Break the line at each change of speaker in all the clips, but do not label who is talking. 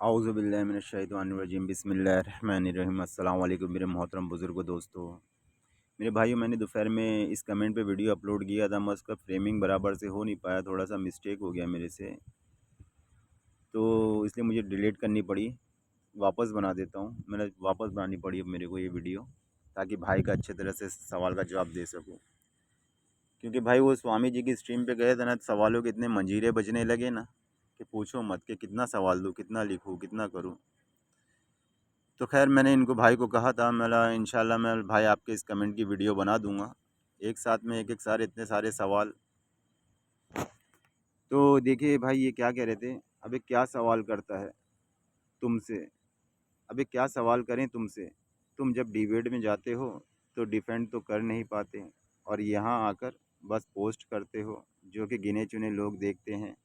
औज़ुबिल्लाहि मिनश्शैतानिर्रजीम बिस्मिल्लाहिर्रहमानिर्रहीम। अस्सलाम वालेकुम मेरे मोहतरम बुज़ुर्गों, दोस्तों। मेरे भाइयों, मैंने दोपहर में इस कमेंट पे वीडियो अपलोड किया था, मैं उसका फ्रेमिंग बराबर से हो नहीं पाया, थोड़ा-सा मिस्टेक हो गया मेरे से, तो इसलिए मुझे डिलीट करनी पड़ी। वापस बना देता हूँ, मैंने वापस बनानी पड़ी अब मेरे को ये वीडियो, ताकि भाई का अच्छे तरह से सवाल का जवाब दे सकूँ। क्योंकि भाई वो स्वामी जी की स्ट्रीम पे गए थे ना, सवालों के इतने मंजीरे बजने लगे ना कि पूछो मत, कि कितना सवाल दूँ, कितना लिखूँ, कितना करूँ। तो खैर मैंने इनको भाई को कहा था, मैं इंशाल्लाह मैं भाई आपके इस कमेंट की वीडियो बना दूंगा, एक साथ में एक एक सारे इतने सारे सवाल। तो देखिए भाई, ये क्या कह रहे थे, अबे क्या सवाल करता है तुमसे, अबे क्या सवाल करें तुमसे, तुम जब डिबेट में जाते हो तो डिफेंड तो कर नहीं पाते, और यहाँ आकर बस पोस्ट करते हो जो कि गिने चुने लोग देखते हैं।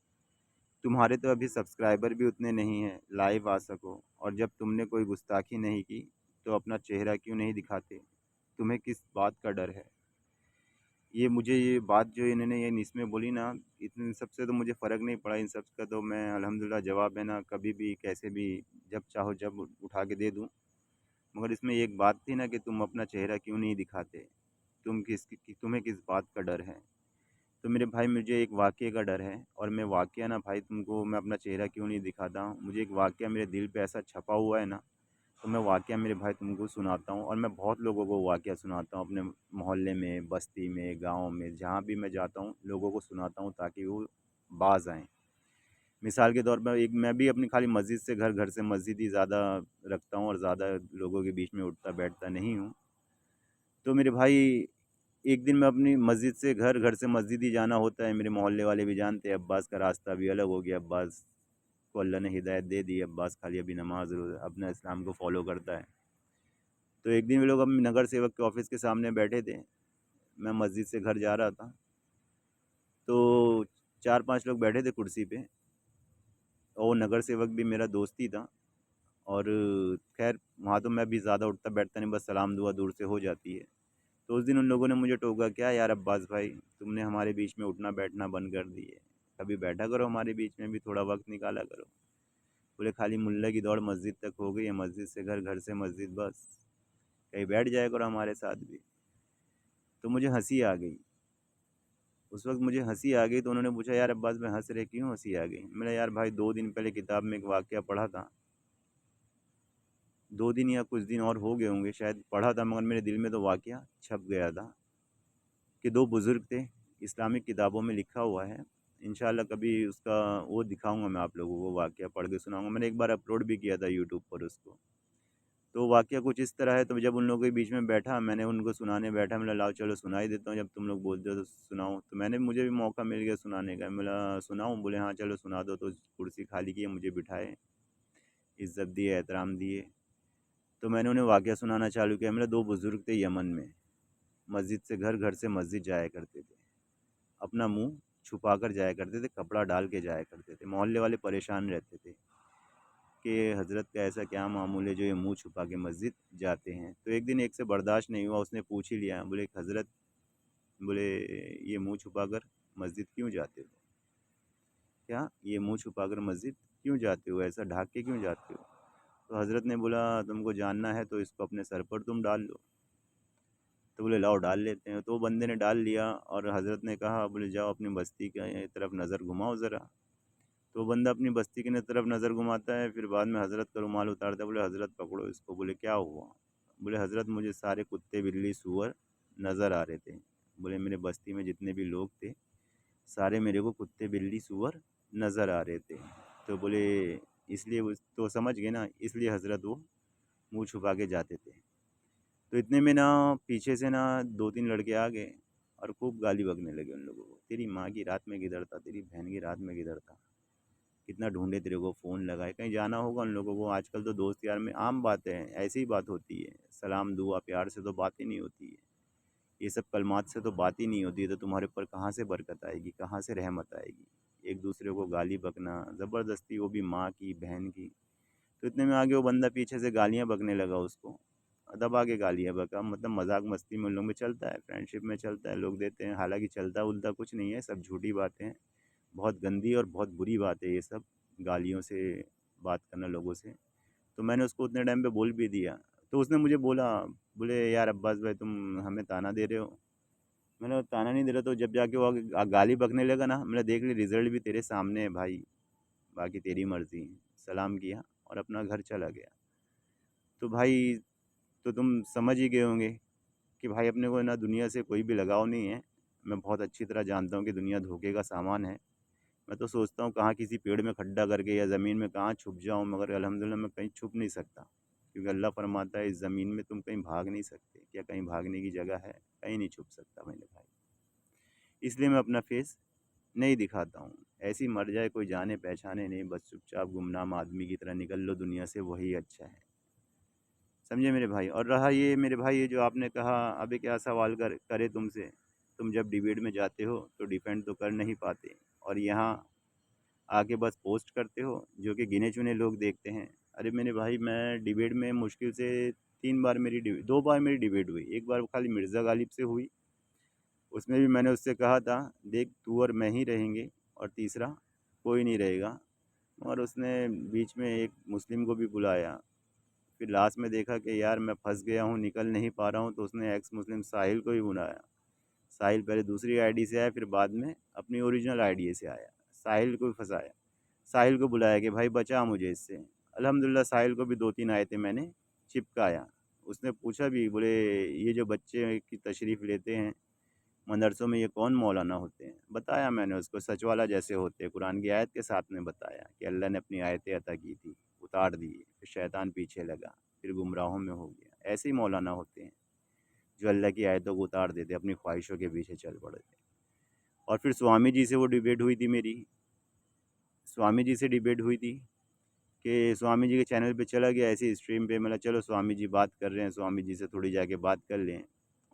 तुम्हारे तो अभी सब्सक्राइबर भी उतने नहीं हैं लाइव आ सको, और जब तुमने कोई गुस्ताखी नहीं की तो अपना चेहरा क्यों नहीं दिखाते, तुम्हें किस बात का डर है। ये मुझे ये बात जो इन्होंने ये इसमें बोली ना, इन सब से तो मुझे फ़र्क नहीं पड़ा, इन सब का तो मैं अल्हम्दुलिल्लाह जवाब है ना कभी भी कैसे भी जब चाहो जब उठा के दे दूँ। मगर इसमें एक बात थी ना कि तुम अपना चेहरा क्यों नहीं दिखाते, तुम्हें किस बात का डर है। तो मेरे भाई, मुझे एक वाक़ये का डर है, और मैं वाक़या ना भाई तुमको मैं अपना चेहरा क्यों नहीं दिखाता हूँ, मुझे एक वाक़या मेरे दिल पे ऐसा छपा हुआ है ना, तो मैं वाक़या मेरे भाई तुमको सुनाता हूँ, और मैं बहुत लोगों को वाक़या सुनाता हूँ अपने मोहल्ले में, बस्ती में, गाँव में, जहाँ भी मैं जाता हूँ लोगों को सुनाता हूँ ताकि वो बाज़ आएँ। मिसाल के तौर पर एक मैं भी अपनी खाली मस्जिद से घर, घर से मस्जिद ही ज़्यादा रखता हूँ, और ज़्यादा लोगों के बीच में उठता बैठता नहीं हूँ। तो मेरे भाई, एक दिन मैं अपनी मस्जिद से घर, घर से मस्जिद ही जाना होता है, मेरे मोहल्ले वाले भी जानते हैं, अब्बास का रास्ता भी अलग हो गया, अब्बास को अल्लाह ने हिदायत दे दी, अब्बास खाली अभी नमाज अपना इस्लाम को फॉलो करता है। तो एक दिन वे लोग, अब नगर सेवक के ऑफिस के सामने बैठे थे, मैं मस्जिद से घर जा रहा था, तो चार पांच लोग बैठे थे कुर्सी पे, और वो नगर सेवक भी मेरा दोस्त ही था। और खैर वहाँ तो मैं भी ज़्यादा उठता बैठता नहीं, बस सलाम दुआ दूर से हो जाती है। तो उस दिन उन लोगों ने मुझे टोका, क्या यार अब्बास भाई, तुमने हमारे बीच में उठना बैठना बंद कर दिए, कभी बैठा करो हमारे बीच में भी, थोड़ा वक्त निकाला करो। बोले खाली मुल्ला की दौड़ मस्जिद तक हो गई है, मस्जिद से घर, घर से मस्जिद, बस कहीं बैठ जाया करो हमारे साथ भी। तो मुझे हंसी आ गई, उस वक्त मुझे हंसी आ गई। तो उन्होंने पूछा, यार अब्बास में हंस रहे, क्यों हंसी आ गई। मैंने, यार भाई 2 दिन पहले किताब में एक वाक़या पढ़ा था, 2 दिन या कुछ दिन और हो गए होंगे शायद, पढ़ा था, मगर मेरे दिल में तो वाक़या छप गया था कि 2 बुज़ुर्ग थे, इस्लामिक किताबों में लिखा हुआ है। इंशाल्लाह कभी उसका वो दिखाऊंगा, मैं आप लोगों को वाक़या पढ़ के सुनाऊंगा, मैंने एक बार अपलोड भी किया था यूट्यूब पर उसको। तो वाक़या कुछ इस तरह है। तो जब उन लोगों के बीच में बैठा, मैंने उनको सुनाने बैठा, मैंने लाओ चलो सुना ही देता हूँ, जब तुम लोग बोलते हो तो सुनाओ। तो मुझे भी मौका मिल गया सुनाने का, मैं सुनाऊँ, बोले हाँ चलो सुना दो। तो कुर्सी खाली की, मुझे बिठाए, इज़्ज़त दिए, एहतराम दिए। तो मैंने उन्हें वाक़या सुनाना चालू किया। मेरे 2 बुज़ुर्ग थे यमन में, मस्जिद से घर, घर से मस्जिद जाया करते थे, अपना मुंह छुपा कर जाया करते थे, कपड़ा डाल के जाया करते थे। मोहल्ले वाले परेशान रहते थे कि हज़रत का ऐसा क्या मामूल है जो ये मुंह छुपा के मस्जिद जाते हैं। तो एक दिन एक से बर्दाश्त नहीं हुआ, उसने पूछ ही लिया, बोले हज़रत, बोले ये मुंह छुपा कर मस्जिद क्यों जाते हो, क्या ये मुंह छुपा कर मस्जिद क्यों जाते हो, ऐसा ढाक के क्यों जाते हो। तो हज़रत ने बोला, तुमको जानना है तो इसको अपने सर पर तुम डाल लो। तो बोले लाओ डाल लेते हैं। तो वो बंदे ने डाल लिया, और हज़रत ने कहा, बोले जाओ अपनी बस्ती की तरफ नज़र घुमाओ ज़रा। तो वो बंदा अपनी बस्ती की तरफ नज़र घुमाता है, फिर बाद में हज़रत का रुमाल उतारता है, बोले हज़रत पकड़ो इसको। बोले क्या हुआ। बोले हज़रत मुझे सारे कुत्ते बिल्ली सूअर नज़र आ रहे थे, बोले मेरे बस्ती में जितने भी लोग थे सारे मेरे को कुत्ते बिल्ली सूअर नज़र आ रहे थे। तो बोले इसलिए तो समझ गए ना, इसलिए हज़रत वो मुँह छुपा के जाते थे। तो इतने में ना पीछे से ना 2-3 लड़के आ गए, और खूब गाली बकने लगे उन लोगों को, तेरी माँ की रात में किधर था, तेरी बहन की रात में किधर था, कितना ढूंढे तेरे को, फ़ोन लगाए, कहीं जाना होगा उन लोगों को। आजकल तो दोस्त यार में आम बातें हैं, ऐसी ही बात होती है, सलाम दुआ प्यार से तो बात ही नहीं होती है, ये सब कलमात से तो बात ही नहीं होती है। तो तुम्हारे ऊपर कहाँ से बरकत आएगी, कहाँ से रहमत आएगी। एक दूसरे को गाली बकना ज़बरदस्ती, वो भी माँ की बहन की। तो इतने में आगे वो बंदा पीछे से गालियाँ बकने लगा उसको, दबा के गालियाँ बका, मतलब मजाक मस्ती में उन लोग में चलता है, फ्रेंडशिप में चलता है, लोग देते हैं, हालांकि चलता उलता कुछ नहीं है, सब झूठी बातें हैं, बहुत गंदी और बहुत बुरी बात है ये सब, गालियों से बात करना लोगों से। तो मैंने उसको उतने टाइम पे बोल भी दिया। तो उसने मुझे बोला, बोले यार अब्बास भाई तुम हमें ताना दे रहे हो। मैंने कहा, ताना नहीं दे रहा। तो जब जाके वो गाली बकने लगा ना, मैंने देख ली रिजल्ट भी तेरे सामने है भाई, बाकी तेरी मर्ज़ी है। सलाम किया और अपना घर चला गया। तो भाई, तो तुम समझ ही गए होंगे कि भाई अपने को ना दुनिया से कोई भी लगाव नहीं है। मैं बहुत अच्छी तरह जानता हूँ कि दुनिया धोखे का सामान है। मैं तो सोचता हूँ कहाँ किसी पेड़ में खड्डा करके या ज़मीन में कहाँ छुप जाऊँ, मगर अल्हम्दुलिल्लाह मैं कहीं छुप नहीं सकता, क्योंकि अल्लाह फरमाता है इस ज़मीन में तुम कहीं भाग नहीं सकते। क्या कहीं भागने की जगह है? कहीं नहीं छुप सकता मेरे भाई। इसलिए मैं अपना फेस नहीं दिखाता हूँ। ऐसे ही मर जाए कोई जाने पहचाने नहीं, बस चुपचाप गुमनाम आदमी की तरह निकल लो दुनिया से, वही अच्छा है। समझे मेरे भाई। और रहा ये मेरे भाई, ये जो आपने कहा अभी क्या सवाल करे तुमसे, तुम जब डिबेट में जाते हो तो डिफेंड तो कर नहीं पाते, और यहाँ आके बस पोस्ट करते हो जो कि गिने चुने लोग देखते हैं। अरे मेरे भाई, मैं डिबेट में मुश्किल से 3 बार मेरी 2 बार मेरी डिबेट हुई। एक बार खाली मिर्ज़ा गालिब से हुई, उसमें भी मैंने उससे कहा था देख तू और मैं ही रहेंगे और तीसरा कोई नहीं रहेगा, और उसने बीच में एक मुस्लिम को भी बुलाया। फिर लास्ट में देखा कि यार मैं फंस गया हूँ, निकल नहीं पा रहा हूँ, तो उसने एक्स मुस्लिम साहिल को भी बुलाया। साहिल पहले दूसरी आईडी से आया, फिर बाद में अपनी ओरिजिनल आईडी से आया, साहिल को भी फंसाया। साहिल को बुलाया कि भाई बचा मुझे इससे। अल्हम्दुलिल्लाह साहिल को भी 2-3 आए थे मैंने चिपकाया। उसने पूछा भी, बोले ये जो बच्चे की तशरीफ़ लेते हैं मदरसों में, ये कौन मौलाना होते हैं? बताया मैंने उसको, सच वाला जैसे होते हैं, कुरान की आयत के साथ में बताया कि अल्लाह ने अपनी आयतें अता की थी, उतार दी, फिर शैतान पीछे लगा, फिर गुमराहों में हो गया। ऐसे ही मौलाना होते हैं जो अल्लाह की आयतों को उतार देते, अपनी ख्वाहिशों के पीछे चल पड़े थे। और फिर स्वामी जी से वो डिबेट हुई थी मेरी, स्वामी जी से डिबेट हुई थी कि स्वामी जी के चैनल पे चला गया ऐसी स्ट्रीम पे। मतलब चलो स्वामी जी बात कर रहे हैं, स्वामी जी से थोड़ी जाके बात कर लें।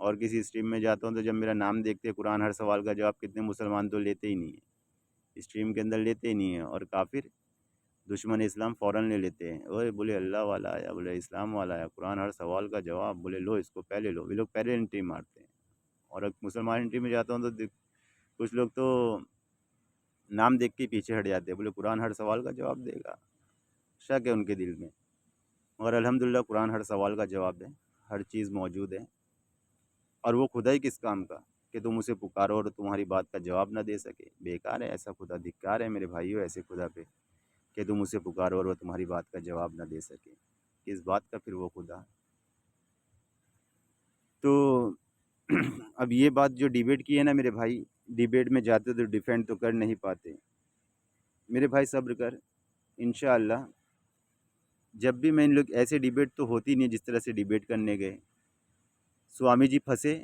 और किसी स्ट्रीम में जाता हूँ तो जब मेरा नाम देखते हैं कुरान हर सवाल का जवाब, कितने मुसलमान तो लेते ही नहीं है, स्ट्रीम के अंदर लेते ही नहीं है, और काफिर दुश्मन इस्लाम फ़ौरन ले लेते हैं। ओए बोले अल्लाह वाला आया, बोले इस्लाम वाला आया, कुरान हर सवाल का जवाब, बोले लो इसको पहले लो। ये लोग पहले एंट्री मारते हैं। और अब मुसलमान एंट्री में जाता हूँ तो कुछ लोग तो नाम देख के पीछे हट जाते हैं, बोले कुरान हर सवाल का जवाब देगा। शक है उनके दिल में। और अल्हम्दुलिल्लाह कुरान हर सवाल का जवाब है, हर चीज़ मौजूद है। और वो खुदा ही किस काम का कि तुम उसे पुकारो और तुम्हारी बात का जवाब ना दे सके? बेकार है ऐसा खुदा, धिक्कार है मेरे भाइयों ऐसे खुदा पे कि तुम उसे पुकारो और वो तुम्हारी बात का जवाब ना दे सके। किस बात का फिर वो खुदा? तो अब ये बात जो डिबेट की है ना मेरे भाई, डिबेट में जाते तो डिफेंड तो कर नहीं पाते। मेरे भाई सब्र कर, इंशाअल्लाह। जब भी मैं इन लोग ऐसे डिबेट तो होती नहीं जिस तरह से डिबेट करने गए, स्वामी जी फंसे,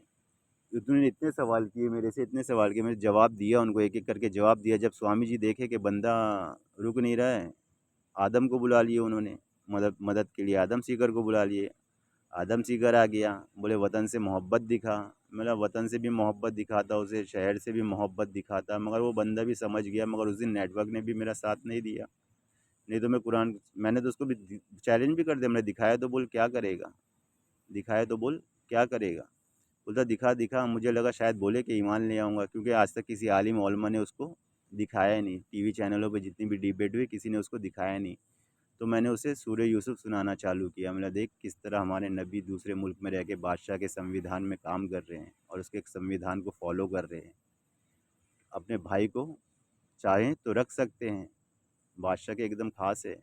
उन्होंने इतने सवाल किए मेरे से, इतने सवाल किए, मैंने जवाब दिया उनको, एक एक करके जवाब दिया। जब स्वामी जी देखे कि बंदा रुक नहीं रहा है, आदम को बुला लिए उन्होंने, मदद मदद के लिए आदम सीकर को बुला लिए। आदम सीकर आ गया, बोले वतन से मोहब्बत दिखा। मेरा वतन से भी मोहब्बत दिखाता, उसे शहर से भी मोहब्बत दिखाता, मगर वो बंदा भी समझ गया। मगर उस दिन नेटवर्क ने भी मेरा साथ नहीं दिया, नहीं तो मैं कुरान, मैंने तो उसको भी चैलेंज भी कर दिया, मैंने दिखाया तो बोल क्या करेगा, दिखाया तो बोल क्या करेगा। बोलता दिखा दिखा, मुझे लगा शायद बोले कि ईमान ले आऊँगा, क्योंकि आज तक किसी आलिम ओलमा ने उसको दिखाया ही नहीं। टीवी चैनलों पे जितनी भी डिबेट हुई किसी ने उसको दिखाया नहीं। तो मैंने उसे सूरह यूसुफ सुनाना चालू किया। मैंने देख किस तरह हमारे नबी दूसरे मुल्क में रह के बादशाह के संविधान में काम कर रहे हैं और उसके संविधान को फॉलो कर रहे हैं। अपने भाई को चाहें तो रख सकते हैं, बादशाह के एकदम खास है,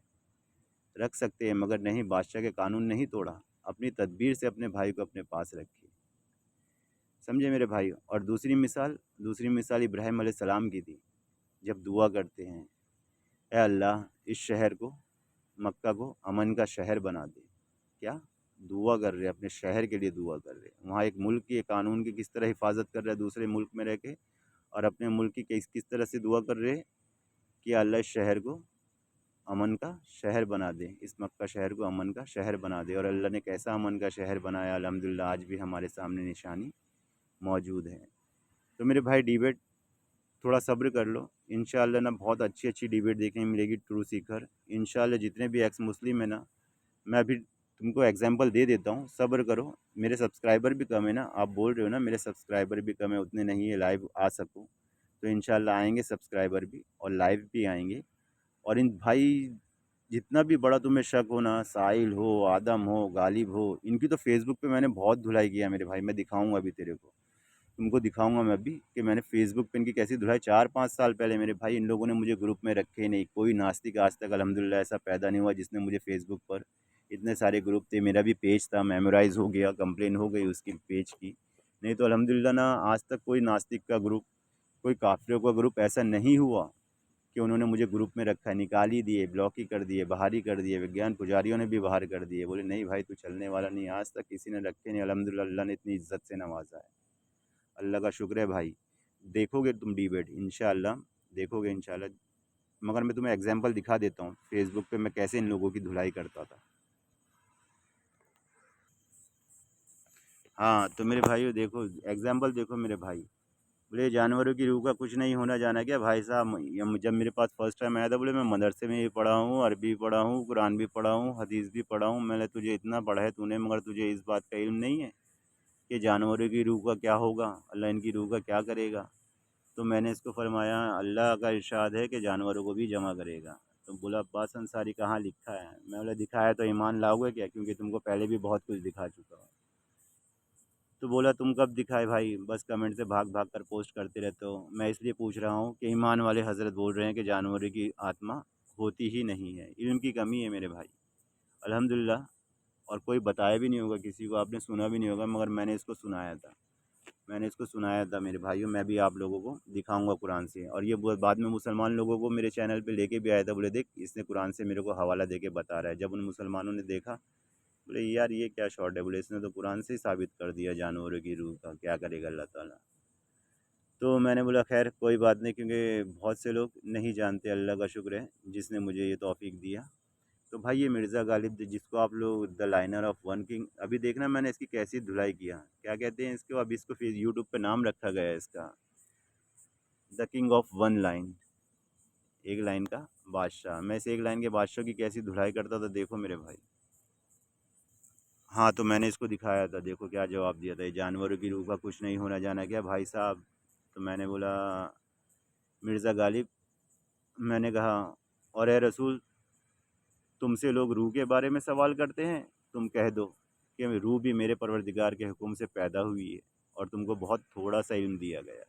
रख सकते हैं, मगर नहीं, बादशाह के कानून नहीं तोड़ा, अपनी तदबीर से अपने भाई को अपने पास रखी। समझे मेरे भाई। और दूसरी मिसाल इब्राहिम अलैहिस्सलाम की थी, जब दुआ करते हैं, ए अल्लाह इस शहर को, मक्का को अमन का शहर बना दे। क्या दुआ कर रहे हैं, अपने शहर के लिए दुआ कर रहे हैं। वहाँ एक मुल्क की, एक कानून की किस तरह हिफाजत कर रहा है दूसरे मुल्क में रह के, और अपने मुल्क की किस किस तरह से दुआ कर रहे हैं कि अल्लाह इस शहर को अमन का शहर बना दे, इस मक्का शहर को अमन का शहर बना दे। और अल्लाह ने कैसा अमन का शहर बनाया, अल्हम्दुलिल्लाह आज भी हमारे सामने निशानी मौजूद है। तो मेरे भाई डिबेट थोड़ा सब्र कर लो, इंशाअल्लाह ना बहुत अच्छी अच्छी डिबेट देखने मिलेगी ट्रू सीखर। इंशाअल्लाह जितने भी एक्स मुस्लिम है ना, मैं अभी तुमको एग्जांपल दे देता हूँ, सब्र करो। मेरे सब्सक्राइबर भी कम है ना, आप बोल रहे हो ना मेरे सब्सक्राइबर भी कम है, उतने नहीं है लाइव आ सकूँ, तो इंशाअल्लाह आएंगे सब्सक्राइबर भी और लाइव भी आएंगे। और इन भाई जितना भी बड़ा तुम्हें शक हो ना, साहिल हो, आदम हो, गालिब हो, इनकी तो फेसबुक पे मैंने बहुत धुलाई किया मेरे भाई। मैं दिखाऊंगा अभी तेरे को, तुमको दिखाऊंगा मैं अभी कि मैंने फेसबुक पे इनकी कैसी धुलाई। 4-5 साल पहले मेरे भाई इन लोगों ने मुझे ग्रुप में रखे ही नहीं। कोई नास्तिक आज तक अल्हम्दुलिल्लाह ऐसा पैदा नहीं हुआ जिसने मुझे फेसबुक पर, इतने सारे ग्रुप थे, मेरा भी पेज था, मेमोराइज हो गया, कंप्लेन हो गई उसकी पेज की। नहीं तो अल्हम्दुलिल्लाह ना, आज तक कोई नास्तिक का ग्रुप, कोई काफिरों का ग्रुप ऐसा नहीं हुआ कि उन्होंने मुझे ग्रुप में रखा है। निकाल ही दिए, ब्लॉक ही कर दिए, बाहर ही कर दिए, विज्ञान पुजारियों ने भी बाहर कर दिए, बोले नहीं भाई तू चलने वाला नहीं। आज तक किसी ने रखे नहीं, अल्हम्दुलिल्लाह अल्लाह ने इतनी इज्जत से नवाजा है, अल्लाह का शुक्र है भाई। देखोगे तुम डिबेट इंशाल्लाह, देखोगे इंशाल्लाह। मगर मैं तुम्हें एग्जांपल दिखा देता हूँ फेसबुक पे मैं कैसे इन लोगों की धुलाई करता था। हाँ तो मेरे भाइयों देखो, एग्जांपल देखो मेरे भाई। बोले जानवरों की रूह का कुछ नहीं होना जाना क्या भाई साहब। जब मेरे पास फर्स्ट टाइम आया था, बोले मैं मदरसे में भी पढ़ा हूँ, अरबी भी पढ़ा हूँ, कुरान भी पढ़ा हूँ, हदीस भी पढ़ा हूँ। मैंने तुझे इतना पढ़ा है तूने, मगर तुझे इस बात का इल्म नहीं है कि जानवरों की रूह का क्या होगा, अल्लाह इनकी रूह का क्या करेगा। तो मैंने इसको फरमाया अल्लाह का इरशाद है कि जानवरों को भी जमा करेगा। तो बोला अब्बास अंसारी कहाँ लिखा है। मैं बोला दिखाया तो ईमान लाओगे क्या, क्योंकि तुमको पहले भी बहुत कुछ दिखा चुका हूँ। तो बोला तुम कब दिखाए भाई, बस कमेंट से भाग भाग कर पोस्ट करते रहते हो। मैं इसलिए पूछ रहा हूँ कि ईमान वाले हजरत बोल रहे हैं कि जानवरों की आत्मा होती ही नहीं है। इल्म की कमी है मेरे भाई, अल्हम्दुलिल्लाह। और कोई बताया भी नहीं होगा किसी को, आपने सुना भी नहीं होगा, मगर मैंने इसको सुनाया था। मैंने इसको सुनाया था मेरे भाइयों। मैं भी आप लोगों को दिखाऊंगा कुरान से। और ये बाद में मुसलमान लोगों को मेरे चैनल पे लेके भी आया था, बोले देख इसने कुरान से मेरे को हवाला दे के बता रहा है। जब उन मुसलमानों ने देखा, बोले यार ये क्या शॉर्ट है, बोले इसने तो कुरान से ही साबित कर दिया जानवरों की रूह का, क्या करेगा अल्लाह ताला। तो मैंने बोला खैर कोई बात नहीं, क्योंकि बहुत से लोग नहीं जानते। अल्लाह का शुक्र है जिसने मुझे ये तौफीक दिया। तो भाई ये मिर्ज़ा गालिब जिसको आप लोग the liner of one king, अभी देखना मैंने इसकी कैसी धुलाई किया, क्या कहते हैं इसको, अब इसको फिर यूट्यूब पे नाम रखा गया है इसका, the king of one line, एक लाइन का बादशाह। मैं इस एक लाइन के बादशाह की कैसी धुलाई करता था देखो मेरे भाई। हाँ तो मैंने इसको दिखाया था, देखो क्या जवाब दिया था, ये जानवरों की रूह का कुछ नहीं होना जाना क्या भाई साहब। तो मैंने बोला मिर्ज़ा गालिब, मैंने कहा और ए रसूल, तुमसे लोग रूह के बारे में सवाल करते हैं, तुम कह दो कि रूह भी मेरे परवरदिगार के हुक्म से पैदा हुई है और तुमको बहुत थोड़ा सा इल्म दिया गया है।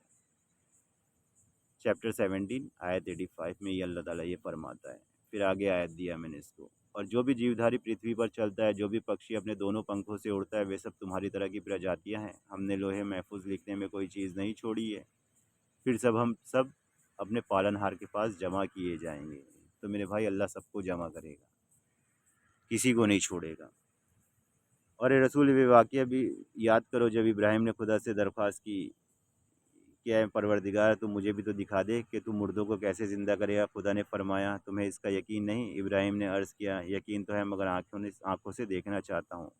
चैप्टर 17 आयत 85 में ये अल्लाह ताला ये फरमाता है। फिर आगे आयत दिया मैंने इसको, और जो भी जीवधारी पृथ्वी पर चलता है, जो भी पक्षी अपने दोनों पंखों से उड़ता है, वे सब तुम्हारी तरह की प्रजातियां हैं। हमने लोहे महफूज लिखने में कोई चीज़ नहीं छोड़ी है। फिर हम सब अपने पालनहार के पास जमा किए जाएंगे। तो मेरे भाई अल्लाह सबको जमा करेगा, किसी को नहीं छोड़ेगा। और ये रसूल वे वाक़या भी याद करो जब इब्राहिम ने खुदा से दरख्वास्त की, क्या है परवरदिगार तू मुझे भी तो दिखा दे कि तू मुर्दों को कैसे ज़िंदा करेगा। खुदा ने फरमाया तुम्हें इसका यकीन नहीं। इब्राहिम ने अर्ज़ किया यकीन तो है, मगर आँखों से देखना चाहता हूँ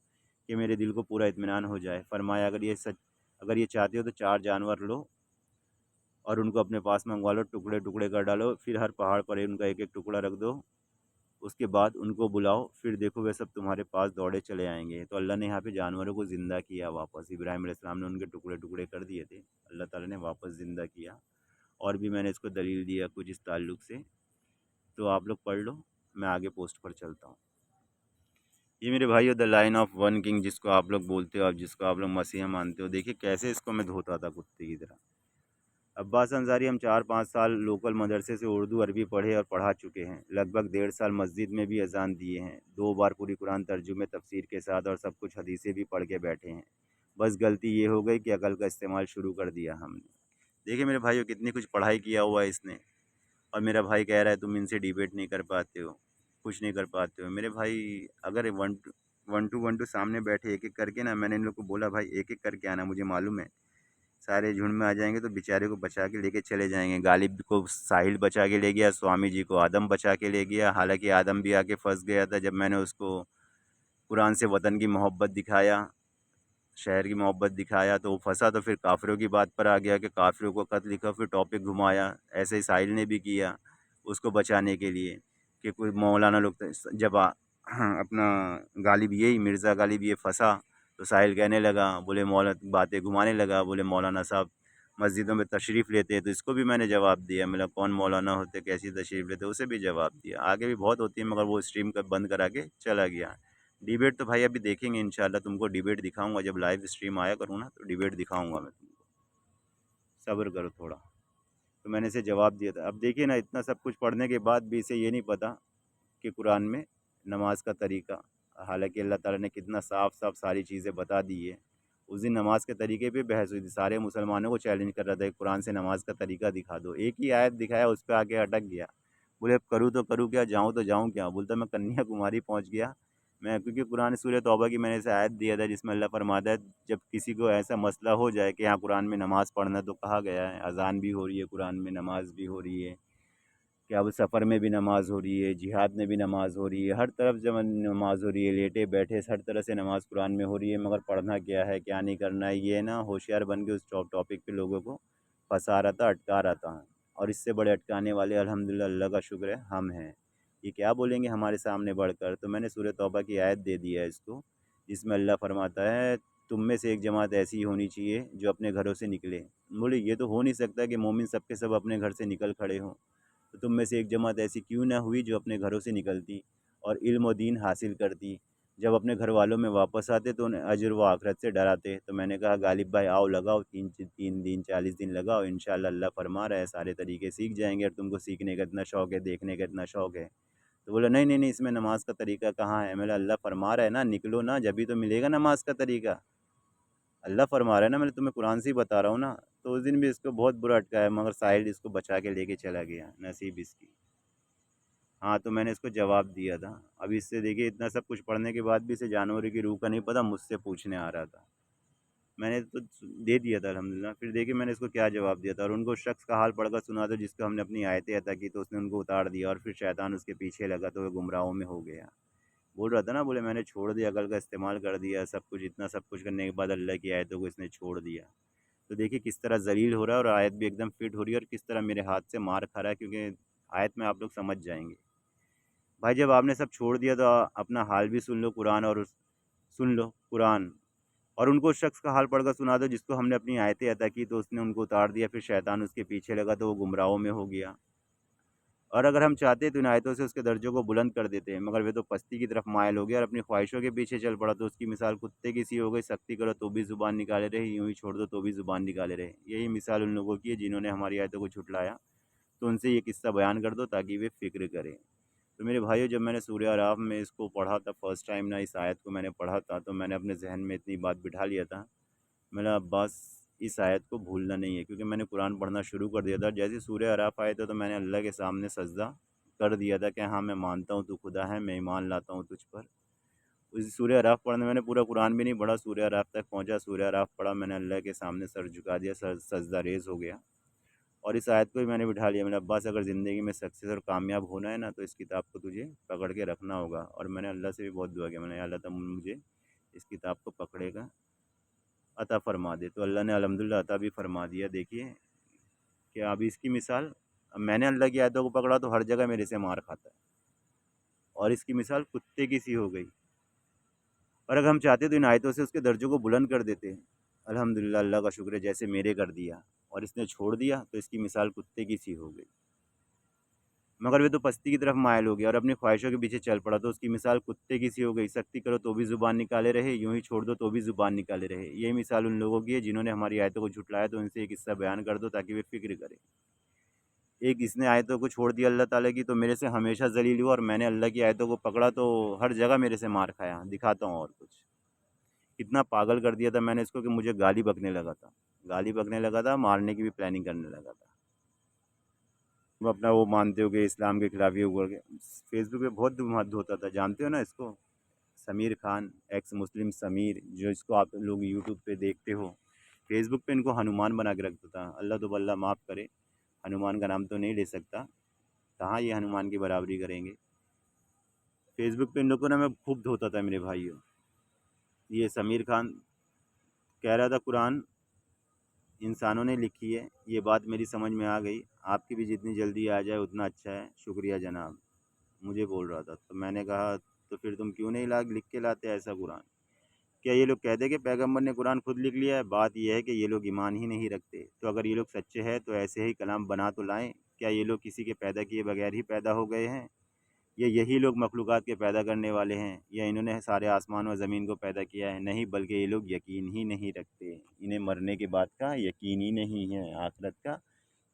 कि मेरे दिल को पूरा इत्मीनान हो जाए। फरमाया अगर ये चाहते हो तो 4 जानवर लो और उनको अपने पास मंगवा लो, टुकड़े टुकड़े कर डालो, फिर हर पहाड़ पर उनका एक एक टुकड़ा रख दो। उसके बाद उनको बुलाओ, फिर देखो वे सब तुम्हारे पास दौड़े चले आएंगे। तो अल्लाह ने यहाँ पे जानवरों को ज़िंदा किया वापस। इब्राहिम अलैहिस्सलाम ने उनके टुकड़े टुकड़े कर दिए थे, अल्लाह ताला ने वापस ज़िंदा किया। और भी मैंने इसको दलील दिया कुछ इस ताल्लुक़ से, तो आप लोग पढ़ लो। मैं आगे पोस्ट पर चलता हूँ। ये मेरे भाई the line of one king, जिसको आप लोग बोलते हो, अब जिसको आप लोग मसीहा मानते हो, देखिए कैसे इसको मैं धोता था कुत्ते की तरह। अब्बास अंसारी, हम 4-5 साल लोकल मदरसे से उर्दू अरबी पढ़े और पढ़ा चुके हैं। लगभग 1.5 साल मस्जिद में भी अजान दिए हैं। 2 बार पूरी कुरान तर्जुमे तफसीर के साथ और सब कुछ हदीसें भी पढ़ के बैठे हैं। बस गलती ये हो गई कि अकल का इस्तेमाल शुरू कर दिया हमने। देखिए मेरे भाइयों कितनी कुछ पढ़ाई किया हुआ है इसने, और मेरा भाई कह रहा है तुम इनसे डिबेट नहीं कर पाते हो, कुछ नहीं कर पाते हो। मेरे भाई अगर वन टू सामने बैठे एक एक करके ना, मैंने इन लोग को बोला भाई एक एक करके आना, मुझे मालूम है सारे झुंड में आ जाएंगे तो बेचारे को बचा के लेके चले जाएंगे। गालिब को साहिल बचा के ले गया, स्वामी जी को आदम बचा के ले गया। हालांकि आदम भी आके फंस गया था जब मैंने उसको कुरान से वतन की मोहब्बत दिखाया, शहर की मोहब्बत दिखाया, तो वो फंसा। तो फिर काफिरों की बात पर आ गया कि काफिरों को खत लिखा, फिर टॉपिक घुमाया। ऐसे ही साहिल ने भी किया उसको बचाने के लिए कि कोई मौलाना लोग जब अपना गालिब यही मिर्ज़ा गालिब ये फंसा, तो साहिल कहने लगा, बोले मौला बातें घुमाने लगा, बोले मौलाना साहब मस्जिदों में तशरीफ़ लेते हैं, तो इसको भी मैंने जवाब दिया, मतलब कौन मौलाना होते, कैसी तशरीफ़ लेते, उसे भी जवाब दिया। आगे भी बहुत होती है, मगर वो स्ट्रीम का बंद करा के चला गया। डिबेट तो भाई अभी देखेंगे इंशाल्लाह, तुमको डिबेट दिखाऊंगा, जब लाइव स्ट्रीम आया करूँ ना तो डिबेट दिखाऊंगा मैं तुमको, सब्र करो थोड़ा। तो मैंने इसे जवाब दिया था। अब देखिए ना, इतना सब कुछ पढ़ने के बाद भी इसे ये नहीं पता कि कुरान में नमाज का तरीका, हालांकि अल्लाह ताला ने कितना साफ साफ सारी चीज़ें बता दी है। उस दिन नमाज के तरीके पे बहस हुई थी, सारे मुसलमानों को चैलेंज कर रहा था कि कुरान से नमाज का तरीका दिखा दो। एक ही आयत दिखाया, उस पर आके अटक गया। बोले अब करूँ तो करूँ क्या, जाऊँ तो जाऊँ क्या। बोलता मैं कन्याकुमारी पहुँच गया मैं, क्योंकि कुरान सूरह तौबा की मैंने ऐसे आयत दिया था जिसमें अल्लाह फरमाता है, जब किसी को ऐसा मसला हो जाए कि यहाँ कुरान में नमाज़ पढ़ना तो कहा गया है, अजान भी हो रही है कुरान में, नमाज भी हो रही है, क्या अब सफ़र में भी नमाज़ हो रही है, जिहाद में भी नमाज़ हो रही है, हर तरफ जब नमाज़ हो रही है, लेटे बैठे हर तरह से नमाज़ कुरान में हो रही है, मगर पढ़ना क्या है क्या नहीं करना है, ये ना होशियार बन के उस टॉपिक पे लोगों को फंसा रहा था, अटका रहा था। और इससे बड़े अटकाने वाले अल्हम्दुलिल्लाह अल्लाह का शुक्र है हम हैं। ये क्या बोलेंगे हमारे सामने बढ़कर। तो मैंने सूरह तौबा की आयत दे दी है इसको, जिसमें अल्लाह फरमाता है, तुम में से एक जमात ऐसी होनी चाहिए जो अपने घरों से निकले। बोले ये तो हो नहीं सकता कि मोमिन सब के सब अपने घर से निकल खड़े हों, तो तुम में से एक जमात ऐसी क्यों ना हुई जो अपने घरों से निकलती और इल्म व दीन हासिल करती, जब अपने घर वालों में वापस आते तो उन्हें अजर व आखरत से डराते। तो मैंने कहा गालिब भाई आओ लगाओ, 3 दिन 40 दिन लगाओ, इंशाल्लाह अल्लाह फरमा रहा है सारे तरीके सीख जाएंगे, और तुमको सीखने का इतना शौक़ है, देखने का इतना शौक़ है। तो बोला नहीं नहीं नहीं, इसमें नमाज का तरीका कहाँ है। मैंने अल्लाह फरमा रहा है ना, निकलो ना, जब भी तो मिलेगा नमाज का तरीका। अल्लाह फरमा रहा है ना, मैंने तुम्हें कुरान से ही बता रहा हूँ ना। तो उस दिन भी इसको बहुत बुरा अटका है, मगर साहिल इसको बचा के लेके चला गया, नसीब इसकी। हाँ, तो मैंने इसको जवाब दिया था। अब इससे देखिए, इतना सब कुछ पढ़ने के बाद भी इसे जानवरों की रूह का नहीं पता, मुझसे पूछने आ रहा था। मैंने तो दे दिया था अल्हम्दुलिल्लाह। फिर देखिए मैंने इसको क्या जवाब दिया था, और उनको उस शख्स का हाल पढ़कर सुना था जिसको हमने अपनी आयतें अता की, तो उसने उनको उतार दिया, और फिर शैतान उसके पीछे लगा तो वह गुमराहों में हो गया। बोल रहा था ना, बोले मैंने छोड़ दिया, अकल का इस्तेमाल कर दिया, सब कुछ, इतना सब कुछ करने के बाद अल्लाह की आयतों को इसने छोड़ दिया। तो देखिए किस तरह ज़लील हो रहा है, और आयत भी एकदम फिट हो रही है, और किस तरह मेरे हाथ से मार खा रहा है, क्योंकि आयत में आप लोग समझ जाएंगे। भाई जब आपने सब छोड़ दिया तो अपना हाल भी सुन लो कुरान, और सुन लो कुरान, और उनको उस शख्स का हाल पढ़कर सुना दो जिसको हमने अपनी आयतें अता की, तो उसने उनको उतार दिया, फिर शैतान उसके पीछे लगा तो वो गुमराहों में हो गया। और अगर हम चाहते तो इन आयतों से उसके दर्जों को बुलंद कर देते हैं, मगर वे तो पस्ती की तरफ मायल हो गया और अपनी ख्वाहिशों के पीछे चल पड़ा। तो उसकी मिसाल कुत्ते की सी हो गई, सख्ती करो तो भी ज़ुबान निकाले रहे, यूँ ही छोड़ दो तो भी ज़ुबान निकाले रहे। यही मिसाल उन लोगों की है जिन्होंने हमारी आयतों को झुटलाया। तो उनसे ये किस्सा बयान कर दो ताकि वे फ़िक्र करें। तो मेरे भाइयों, जब मैंने सूरह अराफ में इसको पढ़ा था फर्स्ट टाइम ना, इस आयत को मैंने पढ़ा था, तो मैंने अपने जहन में इतनी बात बिठा लिया था, मेरा अब्बास इस आयत को भूलना नहीं है, क्योंकि मैंने कुरान पढ़ना शुरू कर दिया था। जैसे सूरह अराफ आए थे तो मैंने अल्लाह के सामने सजदा कर दिया था कि हाँ मैं मानता हूँ तू खुदा है, मैं ईमान लाता हूँ तुझ पर। उस सूरह अराफ पढ़ने, मैंने पूरा कुरान भी नहीं पढ़ा, सूरह अराफ तक पहुँचा, सूरह अराफ पढ़ा, मैंने अल्लाह के सामने सर झुका दिया, सर सजदा रेज़ हो गया, और इस आयत को ही मैंने बिठा लिया। मैंने अब्बास अगर ज़िंदगी में सक्सेस और कामयाब होना है ना, तो इस किताब को तुझे पकड़ के रखना होगा। और मैंने अल्लाह से भी बहुत दुआ किया, मैंने या अल्लाह तुम मुझे इस किताब को पकड़ेगा अता फ़रमा दे। तो अल्लाह ने अल्हम्दुलिल्लाह अता भी फ़रमा दिया। देखिए कि अब इसकी मिसाल, अब मैंने अल्लाह की आयतों को पकड़ा तो हर जगह मेरे से मार खाता है, और इसकी मिसाल कुत्ते की सी हो गई। और अगर हम चाहते तो इन आयतों से उसके दर्जों को बुलंद कर देते। अल्हम्दुलिल्लाह अल्लाह का शुक्र है, जैसे मेरे कर दिया, और इसने छोड़ दिया तो इसकी मिसाल कुत्ते की सी हो गई। मगर वे तो पस्ती की तरफ मायल हो गया और अपनी ख्वाहिशों के पीछे चल पड़ा, तो उसकी मिसाल कुत्ते की सी हो गई। सख्ती करो तो भी ज़ुबान निकाले रहे, यूँ ही छोड़ दो तो भी ज़ुबान निकाले रहे। यही मिसाल उन लोगों की है जिन्होंने हमारी आयतों को झुटलाया। तो उनसे एक किस्सा बयान कर दो ताकि वे फ़िक्र करें। एक इसने आयतों को छोड़ दिया अल्लाह ताला की, तो मेरे से हमेशा ज़लील हुआ, और मैंने अल्लाह की आयतों को पकड़ा तो हर जगह मेरे से मार खाया। दिखाता हूँ और कुछ। इतना पागल कर दिया था मैंने इसको कि मुझे गाली बकने लगा था। गाली बकने लगा था, मारने की भी प्लानिंग करने लगा था। तुम अपना वो मानते हो कि इस्लाम के खिलाफ ये हुआ के। फेसबुक पे बहुत धुआं होता था, जानते हो ना इसको? समीर खान, एक्स मुस्लिम समीर, जो इसको आप लोग यूट्यूब पे देखते हो। फेसबुक पे इनको हनुमान बना के रखता था। अल्लाह तो अल्लाह माफ़ करे, हनुमान का नाम तो नहीं ले सकता, कहाँ ये हनुमान की बराबरी करेंगे। फेसबुक पे इन लोग को ना मैं खूब धोता था मेरे भाइयों। ये समीर खान कह रहा था कुरान इंसानों ने लिखी है, ये बात मेरी समझ में आ गई, आपकी भी जितनी जल्दी आ जाए उतना अच्छा है, शुक्रिया जनाब। मुझे बोल रहा था, तो मैंने कहा तो फिर तुम क्यों नहीं ला लिख के लाते ऐसा कुरान। क्या ये लोग कहते कि पैगंबर ने कुरान खुद लिख लिया है? बात यह है कि ये लोग ईमान ही नहीं रखते। तो अगर ये लोग सच्चे हैं तो ऐसे ही कलाम बना तो लाएं। क्या ये लोग किसी के पैदा किए बगैर ही पैदा हो गए हैं? या यही लोग मखलूक़ात के पैदा करने वाले हैं? या इन्होंने सारे आसमान और ज़मीन को पैदा किया है? नहीं, बल्कि ये लोग यकीन ही नहीं रखते। इन्हें मरने के बाद का यकीन ही नहीं है, आखिरत का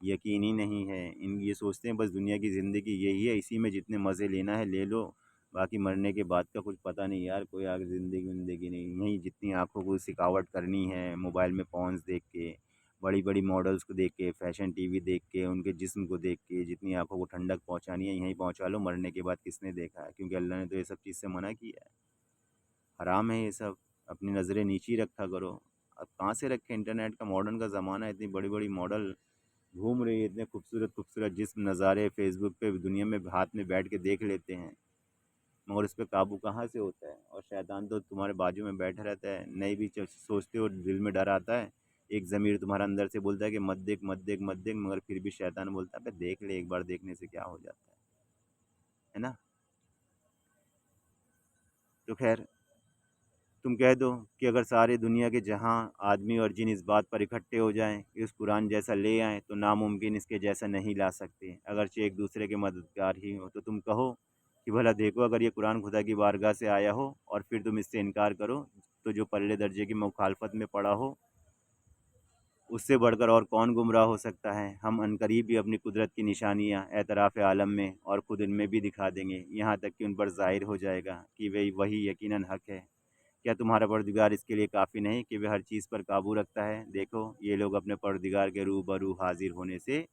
यकीन ही नहीं है। इन ये सोचते हैं बस दुनिया की ज़िंदगी यही है, इसी में जितने मज़े लेना है ले लो, बाकी मरने के बाद का कुछ पता नहीं यार, कोई आगे ज़िंदगी विंदगी नहीं। यहीं जितनी आँखों को सिकावट करनी है मोबाइल में पॉन्स देख के, बड़ी बड़ी मॉडल्स को देख के, फैशन टीवी देख के, उनके जिस्म को देख के, जितनी आँखों को ठंडक पहुँचानी है यहीं पहुँचा लो। मरने के बाद किसने देखा है? क्योंकि अल्लाह ने तो ये सब चीज़ से मना किया है, हराम है ये सब। अपनी नज़रें नीची रखा करो। अब कहाँ से रखें? इंटरनेट का मॉडर्न का ज़माना है, इतनी बड़ी बड़ी मॉडल घूम रही है, इतने खूबसूरत खूबसूरत जिस्म नज़ारे फेसबुक पे दुनिया में हाथ में बैठ के देख लेते हैं, मगर उस पर काबू कहाँ से होता है? और शैतान तो तुम्हारे बाजू में बैठा रहता है, नहीं भी सोचते हो दिल में डर आता है, एक ज़मीर तुम्हारा अंदर से बोलता है कि मत देख मत देख मत देख, मगर फिर भी शैतान बोलता है देख ले, एक बार देखने से क्या हो जाता है ना? तो खैर, तुम कह दो कि अगर सारे दुनिया के जहां आदमी और जिन इस बात पर इकट्ठे हो जाएं कि उस कुरान जैसा ले आएं तो नामुमकिन इसके जैसा नहीं ला सकते, अगरचे एक दूसरे के मददगार ही हो। तो तुम कहो कि भला देखो, अगर ये कुरान खुदा की बारगाह से आया हो और फिर तुम इससे इनकार करो, तो जो पल्ले दर्जे की मुखालफत में पड़ा हो उससे बढ़कर और कौन गुमराह हो सकता है? हम अनकरीब भी अपनी कुदरत की निशानियाँ एतराफ़ आलम में और ख़ुद इनमें भी दिखा देंगे, यहाँ तक कि उन पर ज़ाहिर हो जाएगा कि वही यकीनन हक़ है। क्या तुम्हारा परदिगार इसके लिए काफ़ी नहीं कि वह हर चीज़ पर काबू रखता है? देखो, ये लोग अपने परदिगार के रूबरू हाजिर होने से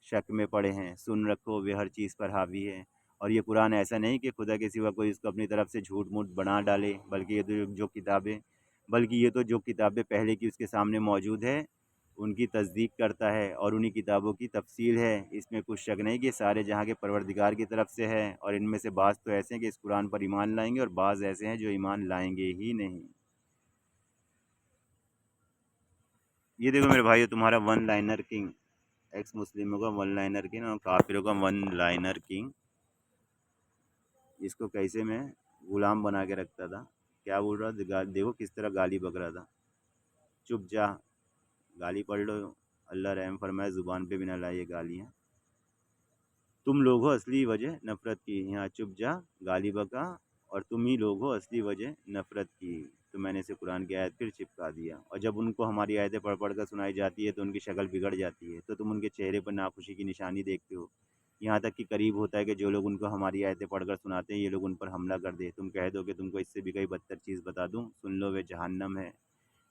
शक में पड़े हैं। सुन रखो, वे हर चीज़ पर हावी है। और ये कुरान ऐसा नहीं कि खुदा के सिवा कोई इसको अपनी तरफ से झूठ मूठ बना डाले, बल्कि ये तो जो किताबें पहले की उसके सामने मौजूद है उनकी तस्दीक करता है और उन्हीं किताबों की तफसील है। इसमें कुछ शक नहीं कि सारे जहाँ के परवरदिगार की तरफ से है, और इनमें से बाज़ तो ऐसे हैं कि इस कुरान पर ईमान लाएंगे और बाज़ ऐसे हैं जो ईमान लाएंगे ही नहीं। ये देखो मेरे भाई, तुम्हारा वन लाइनर किंग, एक्स मुस्लिमों का वन लाइनर किंग और काफिरों का वन लाइनर किंग, इसको कैसे मैं गुलाम बना के रखता था। क्या बोल रहा था? देखो किस तरह गाली बक रहा था। चुप जा, गाली पढ़ लो, अल्लाह रहम फरमाए, ज़ुबान पे भी ना लाइए गालियाँ। तुम लोग हो असली वजह नफ़रत की, यहाँ चुप जा, गाली बका, और तुम ही लोग हो असली वजह नफ़रत की। तो मैंने इसे कुरान की आयत फिर चिपका दिया, और जब उनको हमारी आयतें पढ़ पढ़ कर सुनाई जाती है तो उनकी शक्ल बिगड़ जाती है, तो तुम उनके चेहरे पर नाखुशी की निशानी देखते हो। यहाँ तक कि करीब होता है कि जो लोग उनको हमारी आयतें पढ़कर सुनाते हैं ये लोग उन पर हमला कर दे। तुम कह दो कि तुमको इससे भी कई बदतर चीज़ बता दूँ, सुन लो, वे जहन्नम है।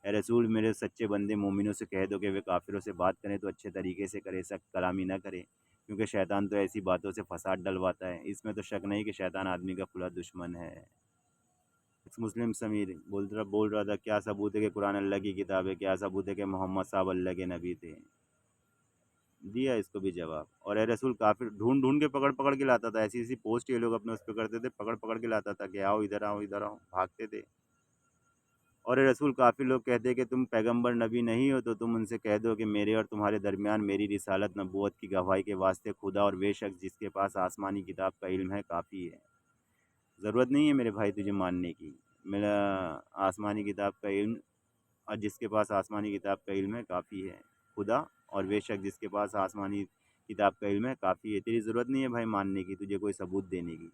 ए रसूल, मेरे सच्चे बंदे मोमिनों से कह दो कि वे काफिरों से बात करें तो अच्छे तरीके से करें, सख्त कलामी ना करें, क्योंकि शैतान तो ऐसी बातों से फसाद डलवाता है। इसमें तो शक नहीं कि शैतान आदमी का खुला दुश्मन है। मुस्लिम समीर बोल रहा था, क्या सबूत है कि कुरान अल्लाह की किताब है? क्या सबूत है कि मोहम्मद साहब अल्लाह के नबी थे? दिया इसको भी जवाब। और ए रसूल, काफिर ढूंढ ढूंढ के पकड़ पकड़ के लाता था, ऐसी ऐसी पोस्ट ये लोग अपने उस पर करते थे, पकड़ पकड़ के लाता था कि आओ इधर आओ इधर आओ, भागते थे। और ए रसूल, काफ़ी लोग कहते हैं कि तुम पैगंबर नबी नहीं हो, तो तुम उनसे कह दो कि मेरे और तुम्हारे दरमियान मेरी रिसालत नबूवत की गवाही के वास्ते खुदा और वे शख्स जिसके पास आसमानी किताब का इल्म है काफ़ी है। ज़रूरत नहीं है मेरे भाई तुझे मानने की। मेरा आसमानी किताब का इल्म, और जिसके पास आसमानी किताब का इल्म है काफ़ी है। खुदा और वे शख्स जिसके पास आसमानी किताब का इल्म है काफ़ी है। तेरी ज़रूरत नहीं है भाई मानने की, तुझे कोई सबूत देने की।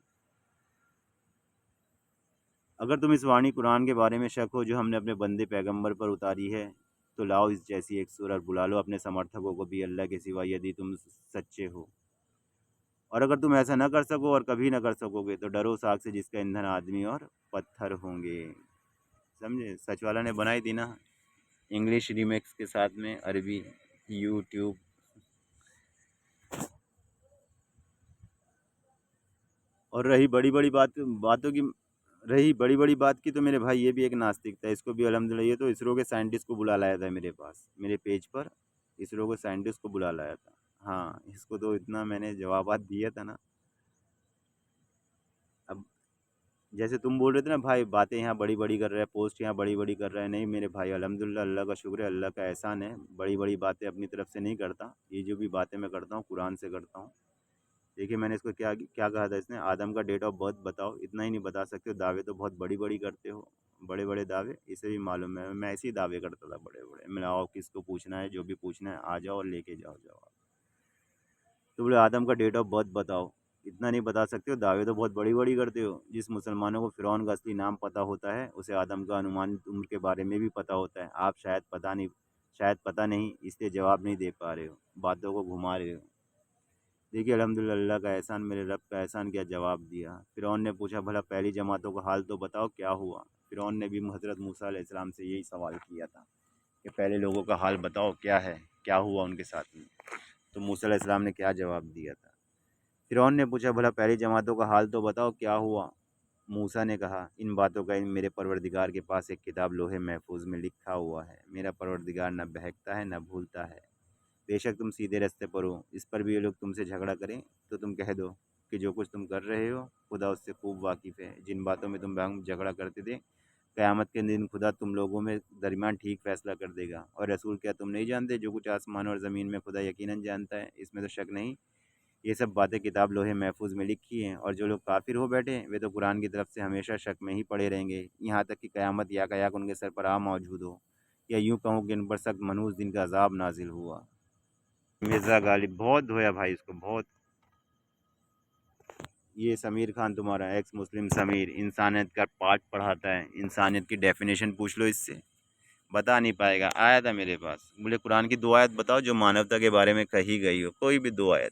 अगर तुम इस वाणी कुरान के बारे में शक हो जो हमने अपने बंदे पैगंबर पर उतारी है, तो लाओ इस जैसी एक सूरत, बुला लो अपने समर्थकों को भी अल्लाह के सिवा, यदि तुम सच्चे हो। और अगर तुम ऐसा न कर सको और कभी न कर सकोगे तो डरो उस आग से जिसका ईंधन आदमी और पत्थर होंगे। समझे? सच वाला ने बनाई थी ना, इंग्लिश रीमेक्स के साथ में अरबी, यूट्यूब। और रही बड़ी बड़ी बातों की, रही बड़ी बड़ी बात की, तो मेरे भाई ये भी एक नास्तिक था, इसको भी अल्हम्दुलिल्लाह, ये तो इसरो के साइंटिस्ट को बुला लाया था मेरे पास, मेरे पेज पर इसरो के साइंटिस्ट को बुला लाया था। हाँ, इसको तो इतना मैंने जवाबात दिया था ना। अब जैसे तुम बोल रहे थे ना भाई, बातें यहाँ बड़ी बड़ी कर रहा है, पोस्ट यहाँ बड़ी बड़ी कर रहा है, नहीं मेरे भाई, अल्हम्दुलिल्लाह, अल्लाह का शुक्र है, अल्लाह का एहसान है, बड़ी बड़ी बातें अपनी तरफ से नहीं करता। ये जो भी बातें मैं करता हूँ कुरान से करता हूँ। देखिए मैंने इसको क्या क्या कहा था, इसने आदम का डेट ऑफ बर्थ बताओ, इतना ही नहीं बता सकते हो, दावे तो बहुत बड़ी बड़ी करते हो, बड़े बड़े दावे, इसे भी मालूम है मैं ऐसे ही दावे करता था बड़े बड़े। मैंने आओ किसको पूछना है, जो भी पूछना है आ जाओ और लेके जाओ जवाब। तो बोले आदम का डेट ऑफ बर्थ बताओ, इतना नहीं बता सकते हो, दावे तो बहुत बड़ी बड़ी करते हो। जिस मुसलमानों को फ़िरौन का असली नाम पता होता है उसे आदम का अनुमानित उम्र के बारे में भी पता होता है, आप शायद पता नहीं इसलिए जवाब नहीं दे पा रहे हो, बातों को घुमा रहे हो। देखिए अल्हम्दुलिल्लाह, अल्लाह का एहसान, मेरे रब का एहसान, क्या जवाब दिया। फ़िरौन ने पूछा भला पहली जमातों का हाल तो बताओ क्या हुआ। फ़िरौन ने भी हज़रत मूसा अलैहिस्सलाम से यही सवाल किया था कि पहले लोगों का हाल बताओ क्या है, क्या हुआ उनके साथ में। तो मूसा अलैहिस्सलाम ने क्या जवाब दिया था। फ़िरौन ने पूछा भला पहली जमातों का हाल तो बताओ क्या हुआ। मूसा ने कहा इन बातों का इल्म मेरे परवरदिगार के पास एक किताब लोहे महफूज में लिखा हुआ है, मेरा परवरदिगार न बहकता है न भूलता है। बेशक तुम सीधे रास्ते पर हो, इस पर भी ये लोग तुमसे झगड़ा करें तो तुम कह दो कि जो कुछ तुम कर रहे हो खुदा उससे खूब वाकिफ़ है। जिन बातों में तुम झगड़ा करते थे, क़यामत के दिन खुदा तुम लोगों में दरमियान ठीक फ़ैसला कर देगा। और रसूल, क्या तुम नहीं जानते जो कुछ आसमान और ज़मीन में खुदा यकीनन जानता है, इसमें तो शक नहीं। ये सब बातें किताब लोहे महफूज में लिखी हैं, और जो लोग काफिर हो बैठे वे तो कुरान की तरफ से हमेशा शक में ही पड़े रहेंगे, यहाँ तक कि क़यामत याक उनके सर पर आ मौजूद हो, या यूँ कहूँ कि इन पर सख्त मनहूस दिन का अजाब नाजिल हुआ। मिर्ज़ा गालिब बहुत धोया भाई इसको, बहुत। ये समीर खान तुम्हारा एक्स मुस्लिम समीर इंसानियत का पाठ पढ़ाता है, इंसानियत की डेफिनेशन पूछ लो इससे, बता नहीं पाएगा। आया था मेरे पास, बोले कुरान की 2 आयत बताओ जो मानवता के बारे में कही गई हो, कोई भी 2 आयत।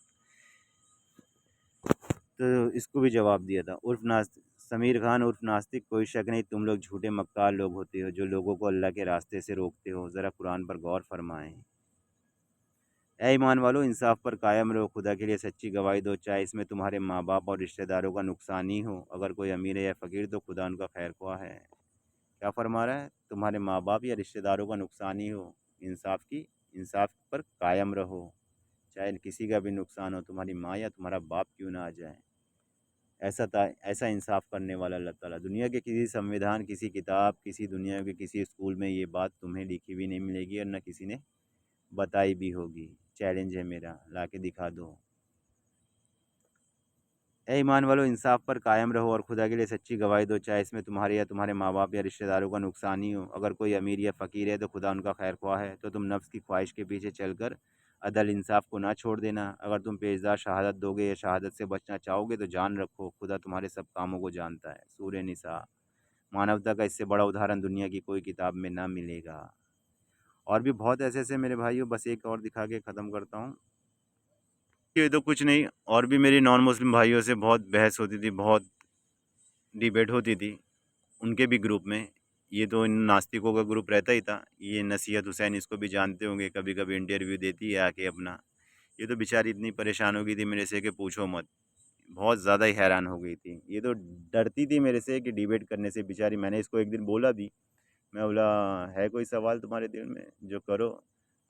तो इसको भी जवाब दिया था। उर्फ नास्तिक समीर खान उर्फ नास्तिक, कोई शक नहीं तुम लोग झूठे मक्कार लोग होते हो जो लोगों को अल्लाह के रास्ते से रोकते हो, ज़रा कुरान पर गौर फरमाएं। ऐ ईमान वालो, इंसाफ पर कायम रहो, खुदा के लिए सच्ची गवाही दो, चाहे इसमें तुम्हारे माँ बाप और रिश्तेदारों का नुकसान ही हो। अगर कोई अमीर है या फ़कीर तो खुदा उनका खैर ख्वाह है। क्या फरमा रहा है, तुम्हारे माँ बाप या रिश्तेदारों का नुकसान ही हो, इंसाफ पर कायम रहो, चाहे किसी का भी नुकसान हो, तुम्हारी माँ या तुम्हारा बाप क्यों ना आ जाए। ऐसा इंसाफ करने वाला अल्लाह ताला। दुनिया के किसी संविधान, किसी किताब, किसी दुनिया के किसी स्कूल में ये बात तुम्हें लिखी भी नहीं मिलेगी और न किसी ने बताई भी होगी। चैलेंज है मेरा, ला के दिखा दो। ए ईमान वालों, इंसाफ पर कायम रहो और खुदा के लिए सच्ची गवाही दो, चाहे इसमें तुम्हारे या तुम्हारे माँ बाप या रिश्तेदारों का नुकसान ही हो। अगर कोई अमीर या फ़कीर है तो खुदा उनका खैर ख्वाह है, तो तुम नफ्स की ख्वाहिश के पीछे चलकर अदल इंसाफ को ना छोड़ देना। अगर तुम पेशदार शहादत दोगे या शहादत से बचना चाहोगे तो जान रखो खुदा तुम्हारे सब कामों को जानता है। सूरह निसा। मानवता का इससे बड़ा उदाहरण दुनिया की कोई किताब में ना मिलेगा। और भी बहुत ऐसे ऐसे मेरे भाइयों, बस एक और दिखा के ख़त्म करता हूँ। ये तो कुछ नहीं, और भी मेरी नॉन मुस्लिम भाइयों से बहुत बहस होती थी, बहुत डिबेट होती थी उनके भी ग्रुप में। ये तो इन नास्तिकों का ग्रुप रहता ही था। ये नसीहत हुसैन, इसको भी जानते होंगे, कभी कभी इंटरव्यू देती है आके अपना। ये तो बेचारी इतनी परेशान हो गई थी मेरे से कि पूछो मत, बहुत ज़्यादा ही हैरान हो गई थी। ये तो डरती थी मेरे से कि डिबेट करने से बेचारी। मैंने इसको एक दिन बोला भी, मैं बोला है कोई सवाल तुम्हारे दिल में जो करो।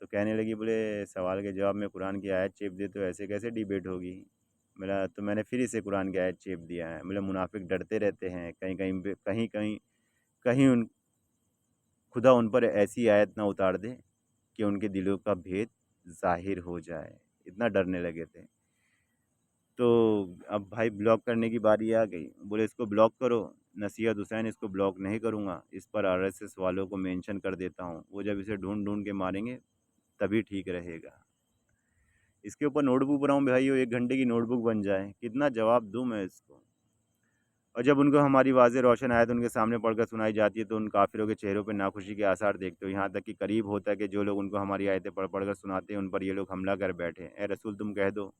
तो कहने लगी, बोले सवाल के जवाब में कुरान की आयत चेप दे तो ऐसे कैसे डिबेट होगी। मेरा तो मैंने फिर इसे कुरान की आयत चेप दिया है। बोले मुनाफिक डरते रहते हैं, कहीं कहीं पे कहीं कहीं कहीं उन खुदा उन पर ऐसी आयत ना उतार दे कि उनके दिलों का भेद ज़ाहिर हो जाए। इतना डरने लगे थे। तो अब भाई ब्लॉक करने की बारी आ गई। बोले इसको ब्लॉक करो। नसीहत हुसैन, इसको ब्लॉक नहीं करूँगा, इस पर आरएसएस वालों को मेंशन कर देता हूँ, वो जब इसे ढूंढ ढूंढ के मारेंगे तभी ठीक रहेगा। इसके ऊपर नोटबुक बनाऊँ भाई, 1 घंटे की नोटबुक बन जाए, कितना जवाब दूँ मैं इसको। और जब उनको हमारी वाज़ेह रोशन आयत उनके सामने पढ़कर सुनाई जाती है तो उन काफिरों के चेहरों पर नाखुशी के आसार देखते हो। यहाँ तक कि करीब होता है कि जो लोग उनको हमारी आयतें पढ़ पढ़ कर सुनाते हैं उन पर ये लोग हमला कर बैठे। ए रसूल, तुम कह दो,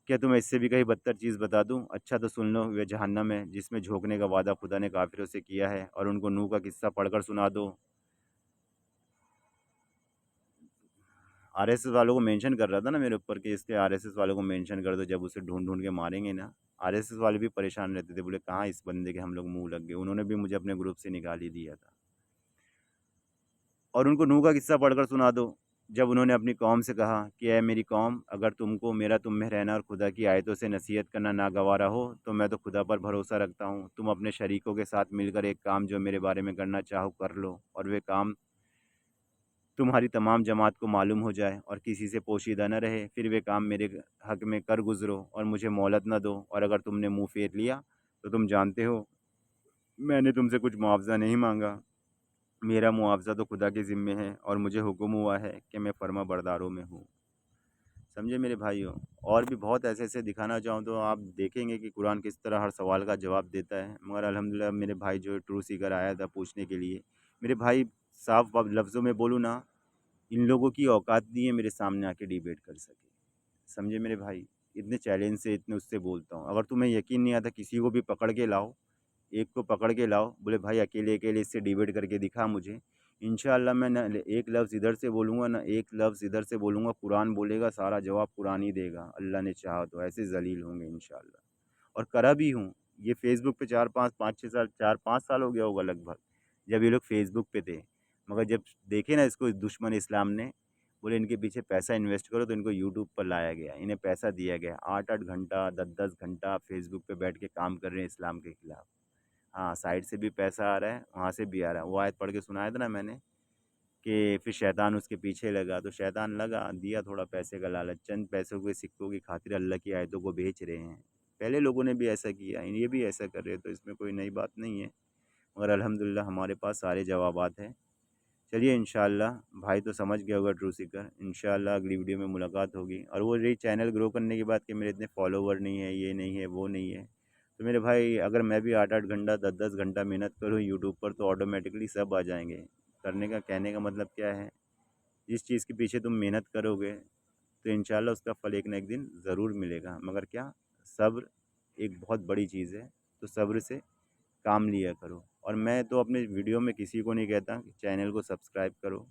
क्या तुम्हें इससे भी कहीं बदतर चीज़ बता दूं? अच्छा तो सुन लो, वे जहन्नम है जिसमें झोंकने का वादा खुदा ने काफिरों से किया है। और उनको नूह का किस्सा पढ़कर सुना दो। आरएसएस वालों को मेंशन कर रहा था ना मेरे ऊपर कि इसके आरएसएस वालों को मेंशन कर दो, जब उसे ढूंढ ढूंढ के मारेंगे ना। आरएसएस वाले भी परेशान रहते थे, बोले कहाँ इस बंदे के हम लोग मुंह लग गए। उन्होंने भी मुझे अपने ग्रुप से निकाल ही दिया था। और उनको नूह का किस्सा पढ़कर सुना दो, जब उन्होंने अपनी कौम से कहा कि ऐ मेरी कौम, अगर तुमको मेरा तुम में रहना और खुदा की आयतों से नसीहत करना नागवारा हो तो मैं तो खुदा पर भरोसा रखता हूँ, तुम अपने शरीकों के साथ मिलकर एक काम जो मेरे बारे में करना चाहो कर लो, और वे काम तुम्हारी तमाम जमात को मालूम हो जाए और किसी से पोशीदा न रहे, फिर वे काम मेरे हक़ में कर गुज़रो और मुझे मोहलत न दो। और अगर तुमने मुँह फेर लिया तो तुम जानते हो मैंने तुमसे कुछ मुआवज़ा नहीं माँगा। मेरा मुआवज़ा तो खुदा के ज़िम्मे है और मुझे हुक्म हुआ है कि मैं फ़र्माबरदारों में हूँ। समझे मेरे भाइयों। और भी बहुत ऐसे-ऐसे दिखाना चाहूँ तो आप देखेंगे कि कुरान किस तरह हर सवाल का जवाब देता है। मगर अल्हम्दुलिल्लाह मेरे भाई जो ट्रूथ सीकर आया था पूछने के लिए, मेरे भाई साफ लफ्ज़ों में बोलूँ ना, इन लोगों की औकात नहीं है मेरे सामने आके डिबेट कर सके। समझे मेरे भाई। इतने चैलेंज से इतने उससे बोलता हूँ। अगर तुम्हें यकीन नहीं आता किसी को भी पकड़ के लाओ, एक को पकड़ के लाओ, बोले भाई अकेले-अकेले इससे डिबेट करके दिखा मुझे। इंशाअल्लाह मैं ना एक लफ्ज़ इधर से बोलूँगा ना एक लफ्ज़ इधर से बोलूँगा, कुरान बोलेगा, सारा जवाब कुरान ही देगा। अल्लाह ने चाहा तो ऐसे ज़लील होंगे इंशाअल्लाह। और करा भी हूँ। ये फ़ेसबुक पे 4-5 5-6 साल 4-5 साल हो गया होगा लगभग, जब ये लोग फ़ेसबुक पे थे। मगर जब देखे ना इसको दुश्मन इस्लाम ने, बोले इनके पीछे पैसा इन्वेस्ट करो तो इनको यूट्यूब पर लाया गया। इन्हें पैसा दिया गया। 8-8 घंटा 10-10 घंटा फ़ेसबुक पे बैठ के काम कर रहे हैं इस्लाम के खिलाफ। हाँ, साइड से भी पैसा आ रहा है, वहाँ से भी आ रहा है। वो आयत पढ़ के सुनाया था ना मैंने कि फिर शैतान उसके पीछे लगा, तो शैतान लगा, दिया थोड़ा पैसे का लालच, चंद पैसों के सिक्कों की खातिर अल्लाह की आयतों को बेच रहे हैं। पहले लोगों ने भी ऐसा किया, ये भी ऐसा कर रहे हैं, तो इसमें कोई नई बात नहीं है। मगर अल्हम्दुलिल्लाह हमारे पास सारे जवाबात हैं। चलिए इंशाअल्लाह भाई तो समझ गया होगा ट्रू सीकर। इंशाअल्लाह अगली वीडियो में मुलाकात होगी। और वो रही चैनल ग्रो करने की बात कि मेरे इतने फॉलोवर नहीं है, ये नहीं है, वो नहीं है। तो मेरे भाई अगर मैं भी 8-8 घंटा 10-10 घंटा मेहनत करूँ यूट्यूब पर तो ऑटोमेटिकली सब आ जाएँगे। करने का कहने का मतलब क्या है, जिस चीज़ के पीछे तुम मेहनत करोगे तो इंशाअल्लाह उसका फल एक ना एक दिन ज़रूर मिलेगा। मगर क्या, सब्र एक बहुत बड़ी चीज़ है, तो सब्र से काम लिया करो। और मैं तो अपने वीडियो में किसी को नहीं कहता कि चैनल को सब्सक्राइब करो,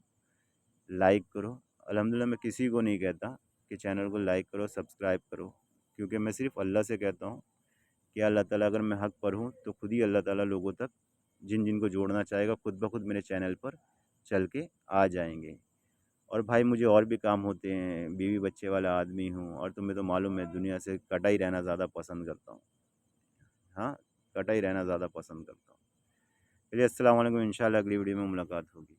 लाइक करो। अल्हम्दुलिल्लाह मैं किसी को नहीं कहता कि चैनल को लाइक करो, सब्सक्राइब करो, क्योंकि मैं सिर्फ़ अल्लाह से कहता हूँ कि अल्लाह ताला अगर मैं हक़ पर हूँ तो खुद ही अल्लाह ताला लोगों तक जिन-जिन को जोड़ना चाहेगा खुद ब खुद मेरे चैनल पर चल के आ जाएँगे। और भाई मुझे और भी काम होते हैं, बीवी बच्चे वाला आदमी हूँ और तुम्हें तो मालूम है दुनिया से कटा ही रहना ज़्यादा पसंद करता हूँ। हाँ, कटा ही रहना ज़्यादा पसंद करता हूँ। चलिए अस्सलाम वालेकुम, इंशाअल्लाह अगली वीडियो में मुलाकात होगी।